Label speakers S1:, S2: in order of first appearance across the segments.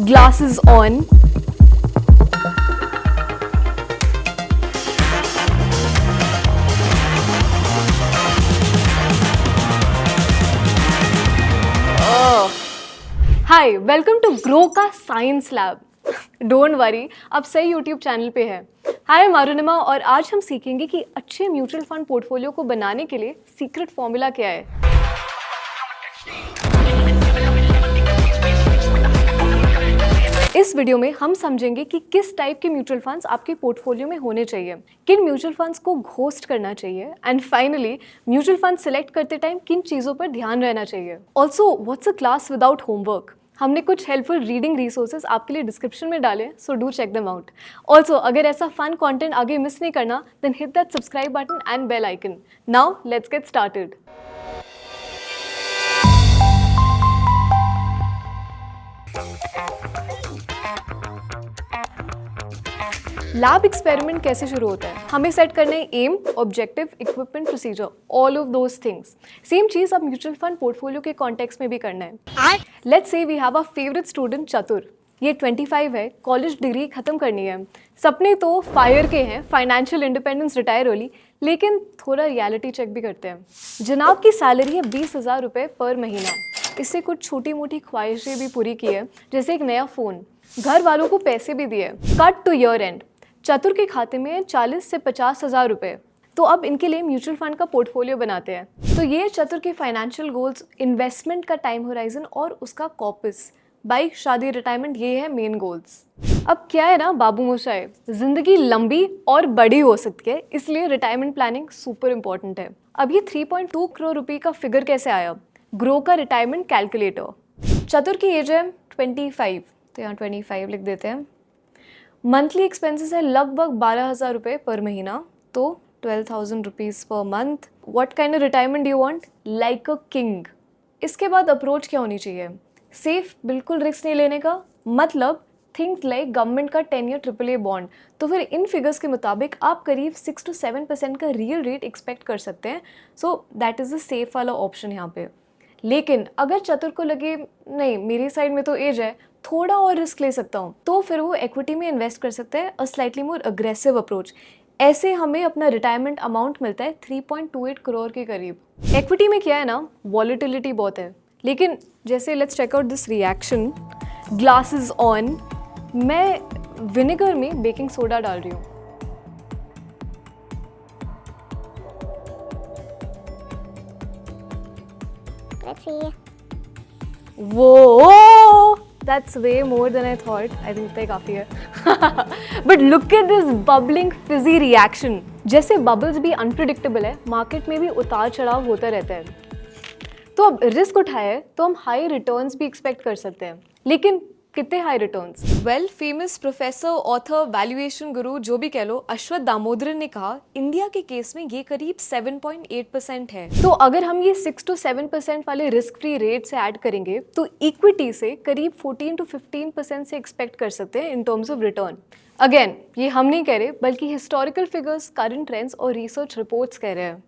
S1: Glasses on. Hi, welcome to Groww का science lab. Don't worry, अब सही YouTube channel पे है। हाय मारुनिमा, और आज हम सीखेंगे कि अच्छे म्यूचुअल फंड पोर्टफोलियो को बनाने के लिए सीक्रेट फॉर्मूला क्या है। इस वीडियो में हम समझेंगे कि किस टाइप के म्यूचुअल फंड्स आपके पोर्टफोलियो में होने चाहिए, किन म्यूचुअल फंड्स को घोस्ट करना चाहिए, and finally mutual fund select करते टाइम किन चीज़ों पर ध्यान रहना चाहिए। Also what's a class without homework. हमने कुछ हेल्पफुल रीडिंग रिसोर्सेज आपके लिए डिस्क्रिप्शन में डाले, so do check them out. Also अगर ऐसा फन कंटेंट आगे मिस नहीं करना, then hit that subscribe button and bell icon. Now let's get started. Lab experiment कैसे शुरू होता है? हमें सेट करना है aim, objective, equipment, procedure, all of those things. Same चीज अब म्यूचुअल फंड पोर्टफोलियो के कॉन्टेक्स्ट में भी करना है। Let's say we have a favourite student Chatur. ये 25 है, कॉलेज डिग्री खत्म करनी है, सपने तो फायर के हैं, फाइनेंशियल इंडिपेंडेंस, रिटायर होली, लेकिन थोड़ा रियलिटी चेक भी करते हैं। जनाब की सैलरी है 20,000 रुपये पर महीना। इससे कुछ छोटी मोटी ख्वाहिशें भी पूरी की है, जैसे एक नया फ़ोन, घर वालों को पैसे भी दिए। कट टू ईयर एंड, चतुर के खाते में 40 से 50,000 रुपये। तो अब इनके लिए म्यूचुअल फंड का पोर्टफोलियो बनाते हैं। तो ये चतुर के फाइनेंशियल गोल्स, इन्वेस्टमेंट का टाइम होराइजन और उसका कॉपस, बाइक, शादी, रिटायरमेंट, ये है मेन गोल्स। अब क्या है ना बाबू मोशाय, जिंदगी लंबी और बड़ी हो सकती है, इसलिए रिटायरमेंट प्लानिंग सुपर इंपॉर्टेंट है। अब ये 3.2 करोड़ रुपये का फिगर कैसे आया? ग्रो का रिटायरमेंट कैलकुलेटर। चतुर की एज है 25, तो यहाँ 25 लिख देते हैं। मंथली एक्सपेंसेस है लगभग 12,000 रुपये पर महीना, तो 12,000 rupees per month. What kind of retirement do you want? Like a king. इसके बाद अप्रोच क्या होनी चाहिए? सेफ, बिल्कुल रिस्क नहीं लेने का, मतलब थिंग्स लाइक गवर्नमेंट का 10 ईयर AAA बॉन्ड। तो फिर इन फिगर्स के मुताबिक आप करीब 6 to 7% का रियल रेट एक्सपेक्ट कर सकते हैं। So that is the safe वाला ऑप्शन यहाँ पे। लेकिन अगर चतुर को लगे नहीं मेरी साइड में तो एज है, थोड़ा और रिस्क ले सकता हूँ, तो फिर वो इक्विटी में इन्वेस्ट कर सकते हैं, a slightly more aggressive approach. ऐसे हमें अपना रिटायरमेंट अमाउंट मिलता है 3.28 करोड़ के करीब। इक्विटी में क्या है ना, वॉलेटिलिटी बहुत है, लेकिन जैसे let's check out this reaction. Glasses on, मैं विनेगर में बेकिंग सोडा डाल रही हूँ।
S2: Let's see.
S1: Whoa, that's way more than I thought. I think इतना ही काफ़ी है। But look at this bubbling fizzy reaction. जैसे बबल्स भी अनप्रिडिक्टेबल है, मार्केट में भी उतार चढ़ाव होता रहता है। तो अब रिस्क उठाए तो हम हाई रिटर्न्स भी एक्सपेक्ट कर सकते हैं, लेकिन कितने high returns? Well, famous professor, author, valuation गुरु, जो भी कह लो, अश्वथ दामोदरन ने कहा इंडिया के केस में ये करीब 7.8% है। तो अगर हम ये 6 to 7% वाले रिस्क फ्री रेट से ऐड करेंगे तो इक्विटी से करीब 14 to 15% से एक्सपेक्ट कर सकते हैं in terms of return. Again, ये हम नहीं कह रहे, बल्कि हिस्टोरिकल फिगर्स, करंट ट्रेंड्स और रिसर्च रिपोर्ट्स कह रहे हैं।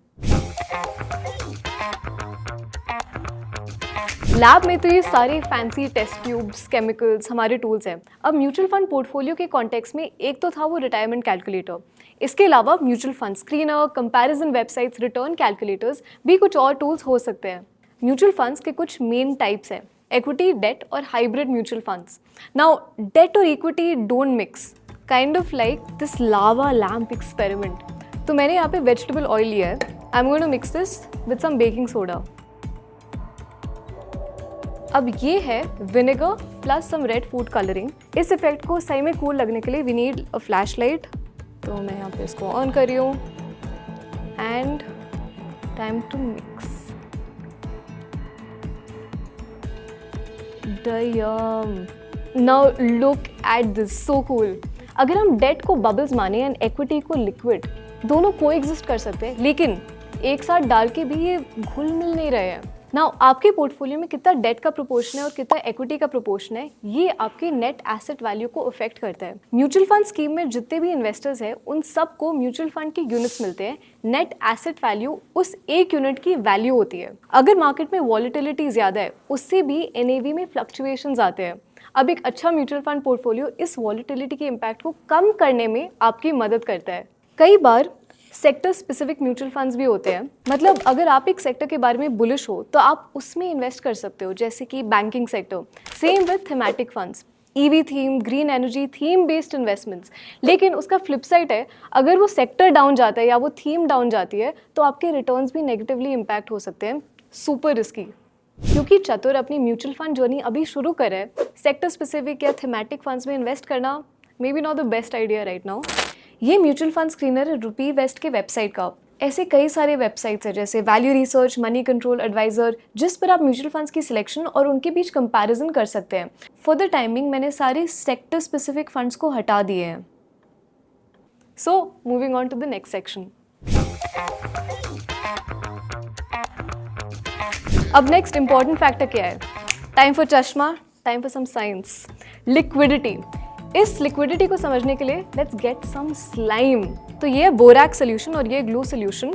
S1: लैब में तो ये सारे फैंसी टेस्ट ट्यूब्स, केमिकल्स हमारे टूल्स हैं। अब म्यूचुअल फंड पोर्टफोलियो के कॉन्टेक्स्ट में एक तो था वो रिटायरमेंट कैलकुलेटर। इसके अलावा mutual fund screener, comparison websites, return calculators भी कुछ और टूल्स हो सकते हैं। म्यूचुअल फंड्स के कुछ मेन टाइप्स हैं, इक्विटी, डेट और hybrid mutual funds. Now debt और equity don't mix, kind of like this lava lamp experiment. तो मैंने यहाँ पे वेजिटेबल ऑयल लिया है। I am going to mix this with some baking soda. अब ये है vinegar plus some red food colouring. इस इफेक्ट को सही में कूल लगने के लिए we need a flashlight. तो मैं यहाँ पे इसको ऑन कर रही हूँ and time to mix. Now look at this, so cool. अगर हम डेट को बबल्स माने एंड इक्विटी को लिक्विड, दोनों कोएग्जिस्ट कर सकते हैं, लेकिन एक साथ डाल के भी ये घुल मिल नहीं रहे हैं। नाउ आपके पोर्टफोलियो में कितना डेट का प्रोपोर्शन है और कितना इक्विटी का प्रोपोर्शन है, ये आपके नेट एसेट वैल्यू को अफेक्ट करता है। म्यूचुअल फंड स्कीम में जितने भी इन्वेस्टर्स हैं उन सबको म्यूचुअल फंड के यूनिट्स मिलते हैं। नेट एसेट वैल्यू उस एक यूनिट की वैल्यू होती है। अगर मार्केट में वॉलेटिलिटी ज़्यादा है उससे भी एनएवी में फ्लक्चुएशंस आते हैं। अब एक अच्छा म्यूचुअल फंड पोर्टफोलियो इस वॉलेटिलिटी के इम्पैक्ट को कम करने में आपकी मदद करता है। कई बार सेक्टर स्पेसिफिक म्यूचुअल फंड्स भी होते हैं, मतलब अगर आप एक सेक्टर के बारे में बुलिश हो तो आप उसमें इन्वेस्ट कर सकते हो, जैसे कि banking sector. Same with thematic funds, EV theme, green energy theme based investments. लेकिन उसका फ्लिप साइड है, अगर वो सेक्टर डाउन जाता है या वो थीम डाउन जाती है तो आपके रिटर्न्स भी नेगेटिवली इम्पैक्ट हो सकते हैं। Super risky. क्योंकि चतुर अपनी म्यूचुअल फंड जर्नी अभी शुरू कर है, सेक्टर स्पेसिफिक या थीमेटिक फंड्स में इन्वेस्ट करना may be not the best idea right now. ये म्यूचुअल फंड स्क्रीनर है रुपी वेस्ट के वेबसाइट का। ऐसे कई सारे वेबसाइट्स हैं जैसे Value Research, Moneycontrol advisor, जिस पर आप म्यूचुअल फंड्स की सिलेक्शन और उनके बीच कंपैरिजन कर सकते हैं। फॉर द टाइमिंग मैंने सारे सेक्टर स्पेसिफिक फंड्स को हटा दिए हैं। So moving on to the next section. अब नेक्स्ट इंपॉर्टेंट फैक्टर क्या है? टाइम फॉर चश्मा, time for some science. Liquidity. इस लिक्विडिटी को समझने के लिए लेट्स गेट सम स्लाइम। तो ये है बोरैक्स सोल्यूशन और ये ग्लू सोल्यूशन।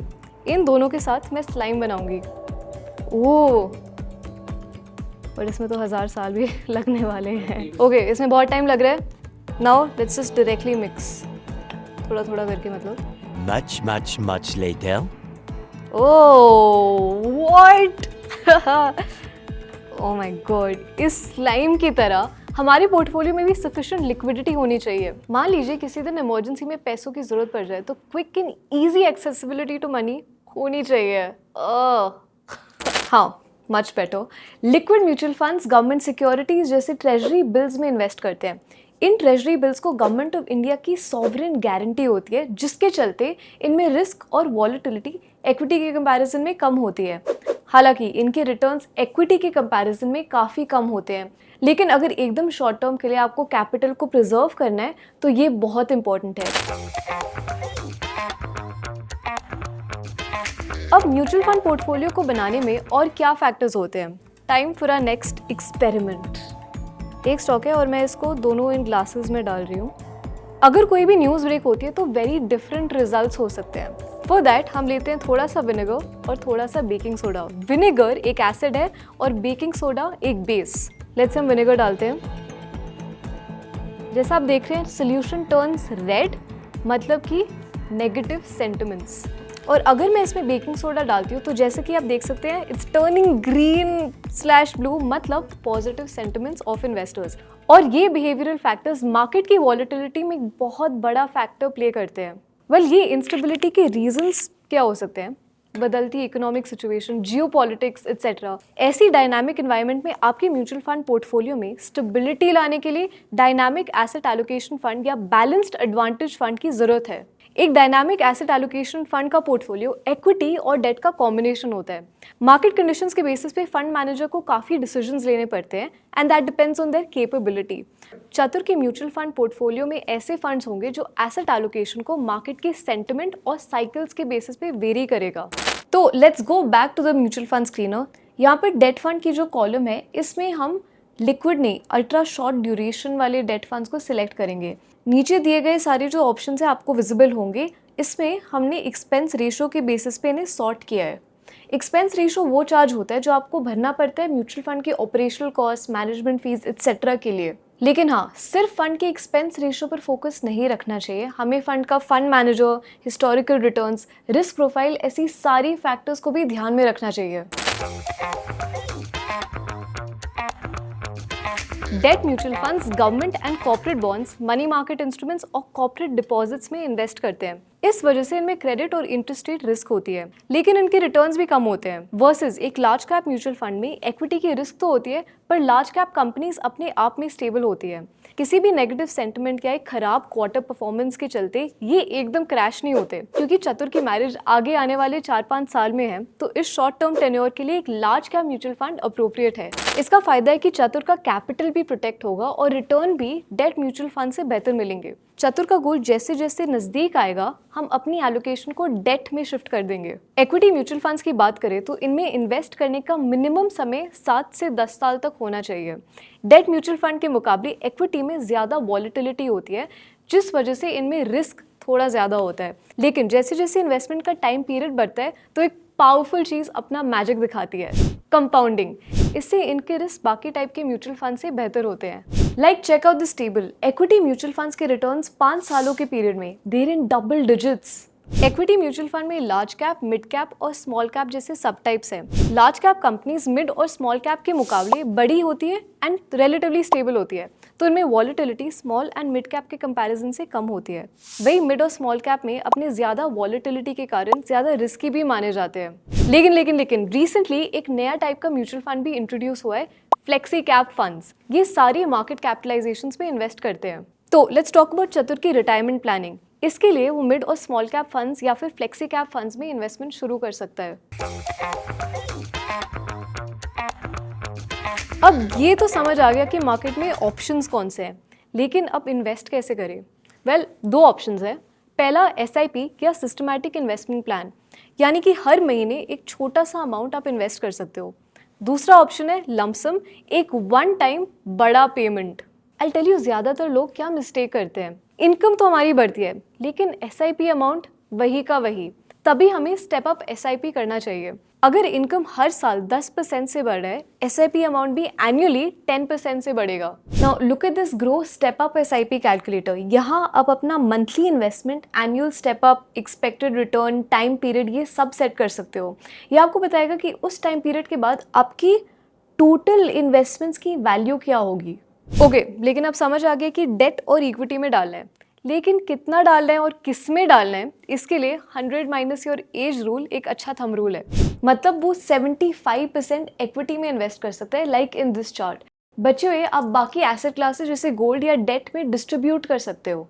S1: इन दोनों के साथ मैं स्लाइम बनाऊंगी। ओह, पर इसमें तो 1000 साल भी लगने वाले हैं। ओके, इसमें बहुत टाइम लग रहा है। Now let's just directly mix, थोड़ा थोड़ा करके, मतलब
S3: Much later.
S1: Oh what oh my God. इस स्लाइम की तरह हमारे पोर्टफोलियो में भी सफिशिएंट लिक्विडिटी होनी चाहिए। मान लीजिए किसी दिन इमरजेंसी में पैसों की जरूरत पड़ जाए तो quick and easy accessibility to money होनी चाहिए। हाँ, much better. Liquid mutual funds government securities जैसे ट्रेजरी बिल्स में इन्वेस्ट करते हैं। इन ट्रेजरी बिल्स को गवर्नमेंट ऑफ इंडिया की सॉवरेन गारंटी होती है, जिसके चलते इनमें रिस्क और वॉलेटिलिटी इक्विटी के कंपैरिजन में कम होती है। हालांकि इनके रिटर्न्स इक्विटी के कंपैरिजन में काफ़ी कम होते हैं, लेकिन अगर एकदम शॉर्ट टर्म के लिए आपको कैपिटल को प्रिजर्व करना है तो ये बहुत इंपॉर्टेंट है। अब म्यूचुअल फंड पोर्टफोलियो को बनाने में और क्या फैक्टर्स होते हैं? Time for our next experiment. एक स्टॉक है और मैं इसको दोनों इन ग्लासेस में डाल रही हूँ। अगर कोई भी न्यूज़ ब्रेक होती है तो वेरी डिफरेंट रिजल्ट्स हो सकते हैं। फॉर दैट हम लेते हैं थोड़ा सा विनेगर और थोड़ा सा बेकिंग सोडा। विनेगर एक एसिड है और बेकिंग सोडा एक बेस। लेट्स से हम विनेगर डालते हैं। जैसा आप देख रहे हैं सोल्यूशन टर्न्स रेड, मतलब कि नेगेटिव सेंटिमेंट्स। और अगर मैं इसमें बेकिंग सोडा डालती हूँ तो जैसे कि आप देख सकते हैं इट्स टर्निंग ग्रीन/ब्लू, मतलब पॉजिटिव सेंटिमेंट्स ऑफ इन्वेस्टर्स। और ये बिहेवियरल फैक्टर्स मार्केट की वॉलेटिलिटी में एक बहुत बड़ा फैक्टर प्ले करते हैं। ये इंस्टेबिलिटी के रीजंस क्या हो सकते हैं? बदलती इकोनॉमिक सिचुएशन, जियोपॉलिटिक्स एटसेट्रा। ऐसी डायनामिक एनवायरनमेंट में आपके म्यूचुअल फंड पोर्टफोलियो में स्टेबिलिटी लाने के लिए डायनामिक एसेट एलोकेशन फंड या बैलेंस्ड एडवांटेज फंड की जरूरत है। एक डायनामिक एसेट एलोकेशन फंड का पोर्टफोलियो इक्विटी और डेट का कॉम्बिनेशन होता है। मार्केट कंडीशंस के बेसिस पे फंड मैनेजर को काफ़ी डिसीजंस लेने पड़ते हैं and that depends on their capability. चतुर के म्यूचुअल फंड पोर्टफोलियो में ऐसे फंड्स होंगे जो एसेट एलोकेशन को मार्केट के सेंटिमेंट और साइकिल्स के बेसिस पे वेरी करेगा। तो let's go back to the mutual fund screener. यहाँ पर डेट फंड की जो कॉलम है इसमें हम लिक्विड नहीं, अल्ट्रा शॉर्ट ड्यूरेशन वाले डेट फंड्स को सिलेक्ट करेंगे। नीचे दिए गए सारे जो ऑप्शंस हैं आपको विजिबल होंगे। इसमें हमने एक्सपेंस रेशो के बेसिस पे इन्हें सॉर्ट किया है। एक्सपेंस रेशो वो चार्ज होता है जो आपको भरना पड़ता है म्यूचुअल फंड के operational cost, management fees etcetera के लिए। लेकिन हाँ, सिर्फ फंड के एक्सपेंस रेशो पर फोकस नहीं रखना चाहिए। हमें फंड का fund manager, historical returns, risk profile, ऐसी सारी फैक्टर्स को भी ध्यान में रखना चाहिए। Debt mutual funds government and corporate bonds, money market instruments और कॉर्पोरेट डिपॉजिट्स में इन्वेस्ट करते हैं। इस वजह से इनमें क्रेडिट और इंटरेस्ट रेट रिस्क होती है, लेकिन इनके रिटर्न्स भी कम होते हैं। वर्सेस एक लार्ज कैप म्यूचुअल फंड में इक्विटी की रिस्क तो होती है, पर लार्ज कैप कंपनीज अपने आप में स्टेबल होती है। किसी भी नेगेटिव सेंटिमेंट या एक खराब क्वार्टर परफॉर्मेंस के चलते ये एकदम क्रैश नहीं होते। क्योंकि चतुर की मैरिज आगे आने वाले 4-5 साल में है, तो इस शॉर्ट टर्म टेन्योर के लिए एक large cap mutual fund appropriate है। इसका फायदा है कि चतुर का कैपिटल भी प्रोटेक्ट होगा और रिटर्न भी डेट म्यूचुअल फंड से बेहतर मिलेंगे। चतुर का गोल जैसे जैसे नज़दीक आएगा हम अपनी एलोकेशन को डेट में शिफ्ट कर देंगे। इक्विटी म्यूचुअल फंड्स की बात करें तो इनमें इन्वेस्ट करने का मिनिमम समय 7 से 10 साल तक होना चाहिए। डेट म्यूचुअल फंड के मुकाबले इक्विटी में ज़्यादा वॉलेटिलिटी होती है, जिस वजह से इनमें रिस्क थोड़ा ज़्यादा होता है। लेकिन जैसे जैसे इन्वेस्टमेंट का टाइम पीरियड बढ़ता है तो एक पावरफुल चीज़ अपना मैजिक दिखाती है, कंपाउंडिंग। इससे इनके रिस्क बाकी टाइप के म्यूचुअल फंड से बेहतर होते हैं। Like check out this table, equity mutual funds के रिटर्न्स 5 सालों के पीरियड में there in double digits. Equity mutual fund में लार्ज कैप, मिड कैप और स्मॉल कैप जैसे सब टाइप्स हैं। लार्ज कैप कंपनीज मिड और स्मॉल कैप के मुकाबले बड़ी होती है एंड रिलेटिवली स्टेबल होती है, तो इनमें volatility small and mid cap के कंपैरिजन से कम होती है। वही मिड और स्मॉल कैप में अपने ज़्यादा वॉलेटिलिटी के कारण ज़्यादा रिस्की भी माने जाते हैं। लेकिन रिसेंटली एक नया टाइप का म्यूचुअल फंड भी इंट्रोड्यूस हुआ है, फ्लेक्सी कैप फंड्स। ये सारी मार्केट कैपिटलाइजेशंस में इन्वेस्ट करते हैं। तो लेट्स टॉक अबाउट चतुर की रिटायरमेंट प्लानिंग। इसके लिए वो मिड और स्मॉल कैप फंड्स या फिर फ्लेक्सी कैप फंड्स में इन्वेस्टमेंट शुरू कर सकता है। अब ये तो समझ आ गया कि मार्केट में ऑप्शंस कौन से हैं, लेकिन अब इन्वेस्ट कैसे करें? वेल, दो ऑप्शंस हैं। पहला SIP या सिस्टमैटिक इन्वेस्टमेंट प्लान, यानी कि हर महीने एक छोटा सा अमाउंट आप इन्वेस्ट कर सकते हो। दूसरा ऑप्शन है लमसम, एक वन टाइम बड़ा पेमेंट। आई टेल यू, ज़्यादातर लोग क्या मिस्टेक करते हैं, इनकम तो हमारी बढ़ती है लेकिन SIP अमाउंट वही का वही। तभी हमें स्टेप अप SIP करना चाहिए। अगर इनकम हर साल 10% से बढ़ रहा है, SIP अमाउंट भी एनुअली 10% से बढ़ेगा। Now look at this grow step up SIP calculator. यहाँ आप अपना monthly investment, annual step up, expected return, time period ये सब सेट कर सकते हो। ये आपको बताएगा कि उस टाइम पीरियड के बाद आपकी टोटल इन्वेस्टमेंट्स की वैल्यू क्या होगी। ओके, लेकिन अब समझ आ गया कि डेट और इक्विटी में डालना है, लेकिन कितना डालना है और किस में डालना है, इसके लिए 100 माइनस योर एज रूल एक अच्छा थंब रूल है। मतलब वो 75% इक्विटी में इन्वेस्ट कर सकता है, लाइक इन दिस चार्ट। बचे हुए आप बाकी एसेट क्लासेस जैसे गोल्ड या डेट में डिस्ट्रीब्यूट कर सकते हो।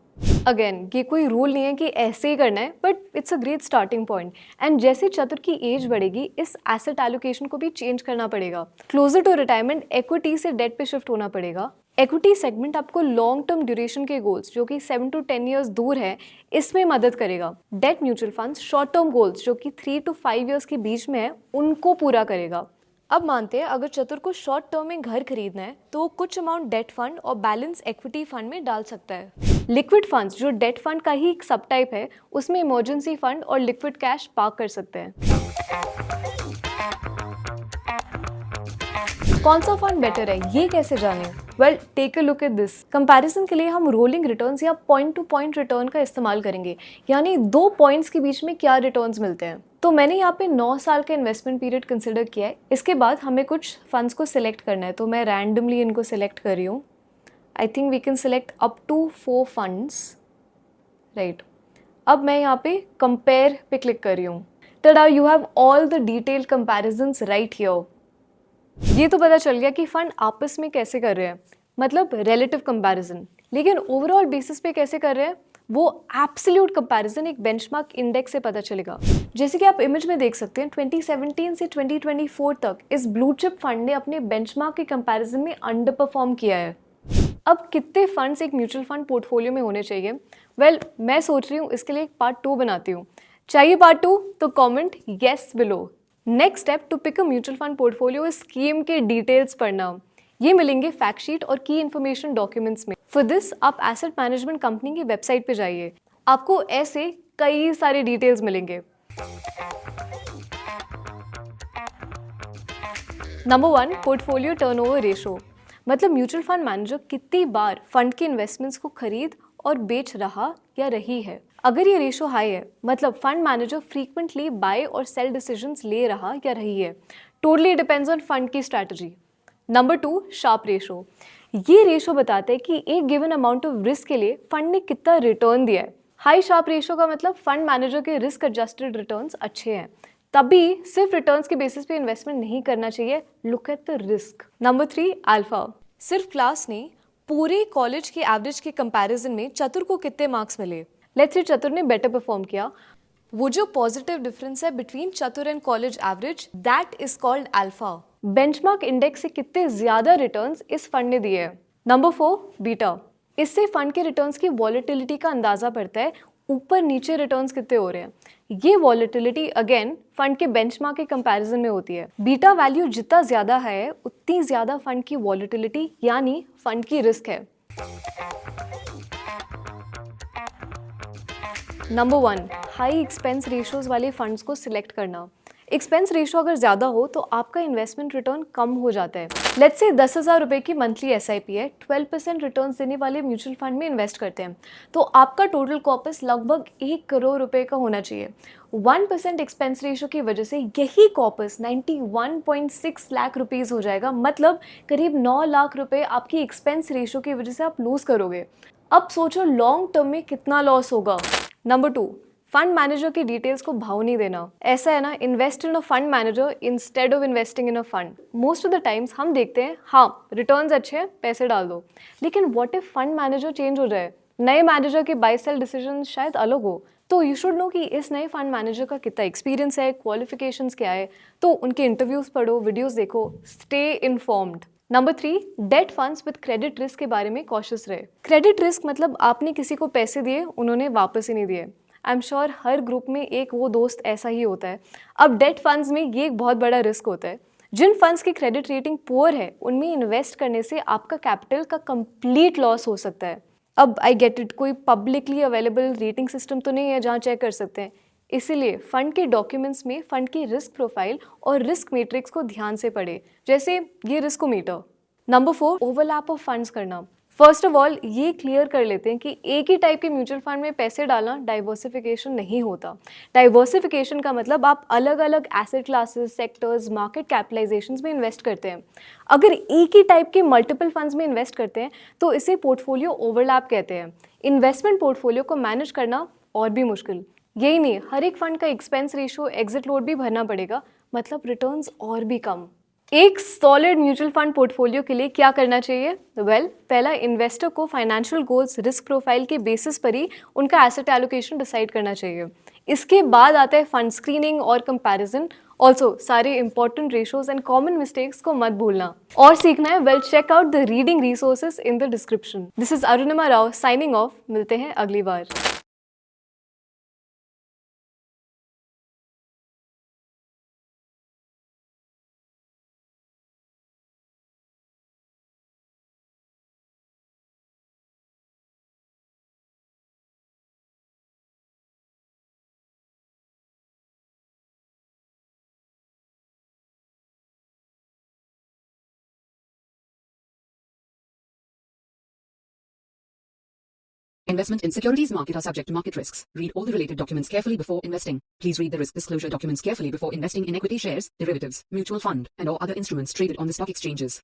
S1: अगेन, ये कोई रूल नहीं है कि ऐसे ही करना है, but it's a great starting point. And जैसे चतुर की एज बढ़ेगी, इस एसेट एलोकेशन को भी चेंज करना पड़ेगा। क्लोजर टू रिटायरमेंट इक्विटी से डेट पे शिफ्ट होना पड़ेगा। इक्विटी सेगमेंट आपको लॉन्ग टर्म ड्यूरेशन के गोल्स जो कि 7 to 10 ईयर्स दूर है, इसमें मदद करेगा। Debt mutual funds short term goals जो कि 3 to 5 ईयर्स के बीच में है, उनको पूरा करेगा। अब मानते हैं अगर चतुर को शॉर्ट टर्म में घर खरीदना है तो वो कुछ अमाउंट डेट फंड और बैलेंस इक्विटी फंड में डाल सकता है। लिक्विड फंड्स जो डेट फंड का ही एक सब टाइप है, उसमें इमरजेंसी फंड और लिक्विड कैश पार्क कर सकते हैं। कौन सा फंड बेटर है, ये कैसे जाने? Well, take a look at this. Comparison के लिए हम रोलिंग रिटर्न्स या पॉइंट टू पॉइंट रिटर्न का इस्तेमाल करेंगे, यानी 2 पॉइंट्स के बीच में क्या रिटर्न्स मिलते हैं। तो मैंने यहाँ पे 9 साल का इन्वेस्टमेंट पीरियड कंसिडर किया है। इसके बाद हमें कुछ फंड्स को सिलेक्ट करना है, तो मैं रैंडमली इनको सिलेक्ट कर रही हूँ। I think we can select up to 4 funds, right. अब मैं यहाँ पे कंपेयर पे क्लिक कर रही हूँ। Tada, you have all the detailed comparisons right here. ये तो पता चल गया कि फंड आपस में कैसे कर रहे हैं, मतलब रिलेटिव कंपैरिजन। लेकिन ओवरऑल बेसिस पे कैसे कर रहे हैं, वो एब्सोल्यूट कंपैरिजन एक बेंचमार्क इंडेक्स से पता चलेगा। जैसे कि आप इमेज में देख सकते हैं, 2017 से 2024 तक इस ब्लू चिप फंड ने अपने बेंचमार्क के कंपैरिजन में अंडर परफॉर्म किया है। अब कितने फंड्स एक म्यूचुअल फंड पोर्टफोलियो में होने चाहिए? वेल, मैं सोच रही हूँ इसके लिए एक पार्ट 2 बनाती हूँ। चाहिए पार्ट 2? तो comment yes below. Next step to pick a mutual fund portfolio scheme के डिटेल्स पढ़ना। ये मिलेंगे फैक्ट शीट और की इन्फॉर्मेशन डॉक्यूमेंट्स में। फॉर दिस आप एसेट मैनेजमेंट कंपनी की वेबसाइट पे जाइए, आपको ऐसे कई सारे डिटेल्स मिलेंगे। नंबर 1, पोर्टफोलियो टर्नओवर रेशो, मतलब म्यूचुअल फंड मैनेजर कितनी बार फंड के इन्वेस्टमेंट्स को खरीद और बेच रहा या रही है। अगर ये रेशो हाई है, मतलब फंड मैनेजर फ्रीक्वेंटली बाय और सेल डिसीजंस ले रहा या रही है। टोटली डिपेंड्स ऑन फंड की स्ट्रैटेजी। Number 2, Sharpe ratio. ये रेशो बताता है कि एक गिवन अमाउंट ऑफ रिस्क के लिए फंड ने कितना रिटर्न दिया है। हाई शार्प रेशो का मतलब फंड मैनेजर के रिस्क एडजस्टेड रिटर्न्स अच्छे हैं, तभी सिर्फ रिटर्न्स के बेसिस पे इन्वेस्टमेंट नहीं करना चाहिए। Look at the risk. Number 3, alpha. सिर्फ क्लास नहीं, पूरे कॉलेज के एवरेज के कंपैरिजन में चतुर को कितने मार्क्स मिले। लेट्स से चतुर ने बेटर परफॉर्म किया, वो जो पॉजिटिव डिफरेंस है बिटवीन चतुर and college average, that is called alpha. Benchmark index से कितने ज्यादा रिटर्न्स इस फंड ने दिए हैं। Number 4, beta. इससे फंड के रिटर्न्स की वॉलेटिलिटी का अंदाजा पड़ता है, ऊपर नीचे रिटर्न्स कितने हो रहे हैं। ये वॉलेटिलिटी अगेन फंड के बेंचमार्क के कंपैरिजन में होती है। बीटा वैल्यू जितना ज्यादा है उतनी ज्यादा फंड की वॉलेटिलिटी यानी फंड की रिस्क है। नंबर 1, हाई एक्सपेंस रेशियोज वाले फंड्स को सिलेक्ट करना। एक्सपेंस रेशियो अगर ज़्यादा हो तो आपका इन्वेस्टमेंट रिटर्न कम हो जाता है। लेट्स से 10,000 रुपये की मंथली SIP है, 12% रिटर्न देने वाले म्यूचुअल फंड में इन्वेस्ट करते हैं, तो आपका टोटल कॉर्पस लगभग 1 करोड़ रुपए का होना चाहिए। 1% एक्सपेंस रेशियो की वजह से यही कॉर्पस 91.6 लाख रुपीज़ हो जाएगा, मतलब करीब 9 लाख रुपए आपकी एक्सपेंस रेशियो की वजह से आप लूज़ करोगे। अब सोचो लॉन्ग टर्म में कितना लॉस होगा। नंबर 2, फंड मैनेजर की डिटेल्स को भाव नहीं देना। ऐसा है ना, invest in a fund manager instead of investing in a fund. Most of the times हम देखते हैं हाँ रिटर्न्स अच्छे हैं, पैसे डाल दो, लेकिन what if fund manager change हो जाए, नए मैनेजर के बाय सेल डिसीजन शायद अलग हो, तो यू शुड नो कि इस नए फंड मैनेजर का कितना एक्सपीरियंस है, क्वालिफिकेशंस क्या है, तो उनके इंटरव्यूज पढ़ो, वीडियोस देखो, stay informed. Number 3, date funds with credit risk के बारे में कॉशियस रहे। क्रेडिट रिस्क मतलब आपने किसी को पैसे दिए, उन्होंने वापस ही नहीं दिए। I am sure her group में एक वो दोस्त ऐसा ही होता है। अब डेट फंड्स में ये एक बहुत बड़ा रिस्क होता है। जिन फंड्स की क्रेडिट रेटिंग पुअर है उनमें इन्वेस्ट करने से आपका कैपिटल का कंप्लीट लॉस हो सकता है। अब आई गेट इट, कोई पब्लिकली अवेलेबल रेटिंग सिस्टम तो नहीं है जहाँ चेक कर सकते हैं, इसीलिए फंड के डॉक्यूमेंट्स में फंड की रिस्क प्रोफाइल और रिस्क मैट्रिक्स को ध्यान से पढ़े, जैसे ये riskometer. Number 4, overlap of funds करना। फर्स्ट ऑफ ऑल ये क्लियर कर लेते हैं कि एक ही टाइप के म्यूचुअल फंड में पैसे डालना डाइवर्सिफिकेशन नहीं होता। डाइवर्सिफिकेशन का मतलब आप अलग अलग एसेट क्लासेस, सेक्टर्स, मार्केट कैपिटलाइजेशंस में इन्वेस्ट करते हैं। अगर एक ही टाइप के मल्टीपल फंड्स में इन्वेस्ट करते हैं तो इसे पोर्टफोलियो ओवरलैप कहते हैं। इन्वेस्टमेंट पोर्टफोलियो को मैनेज करना और भी मुश्किल। यही नहीं, हर एक फंड का एक्सपेंस रेशियो, एग्जिट लोड भी भरना पड़ेगा, मतलब रिटर्न्स और भी कम। एक सॉलिड म्यूचुअल फंड पोर्टफोलियो के लिए क्या करना चाहिए? पहला इन्वेस्टर को फाइनेंशियल गोल्स, रिस्क प्रोफाइल के बेसिस पर ही उनका एसेट एलोकेशन डिसाइड करना चाहिए। इसके बाद आता है फंड स्क्रीनिंग और कंपैरिजन। ऑल्सो सारे important ratios and common mistakes को मत भूलना। और सीखना है, check out the reading resources in the description. This is Arunima Rao signing off. मिलते हैं अगली बार।
S4: Investment in securities market are subject to market risks. Read all the related documents carefully before investing. Please read the risk disclosure documents carefully before investing in equity shares, derivatives, mutual fund, and or other instruments traded on the stock exchanges.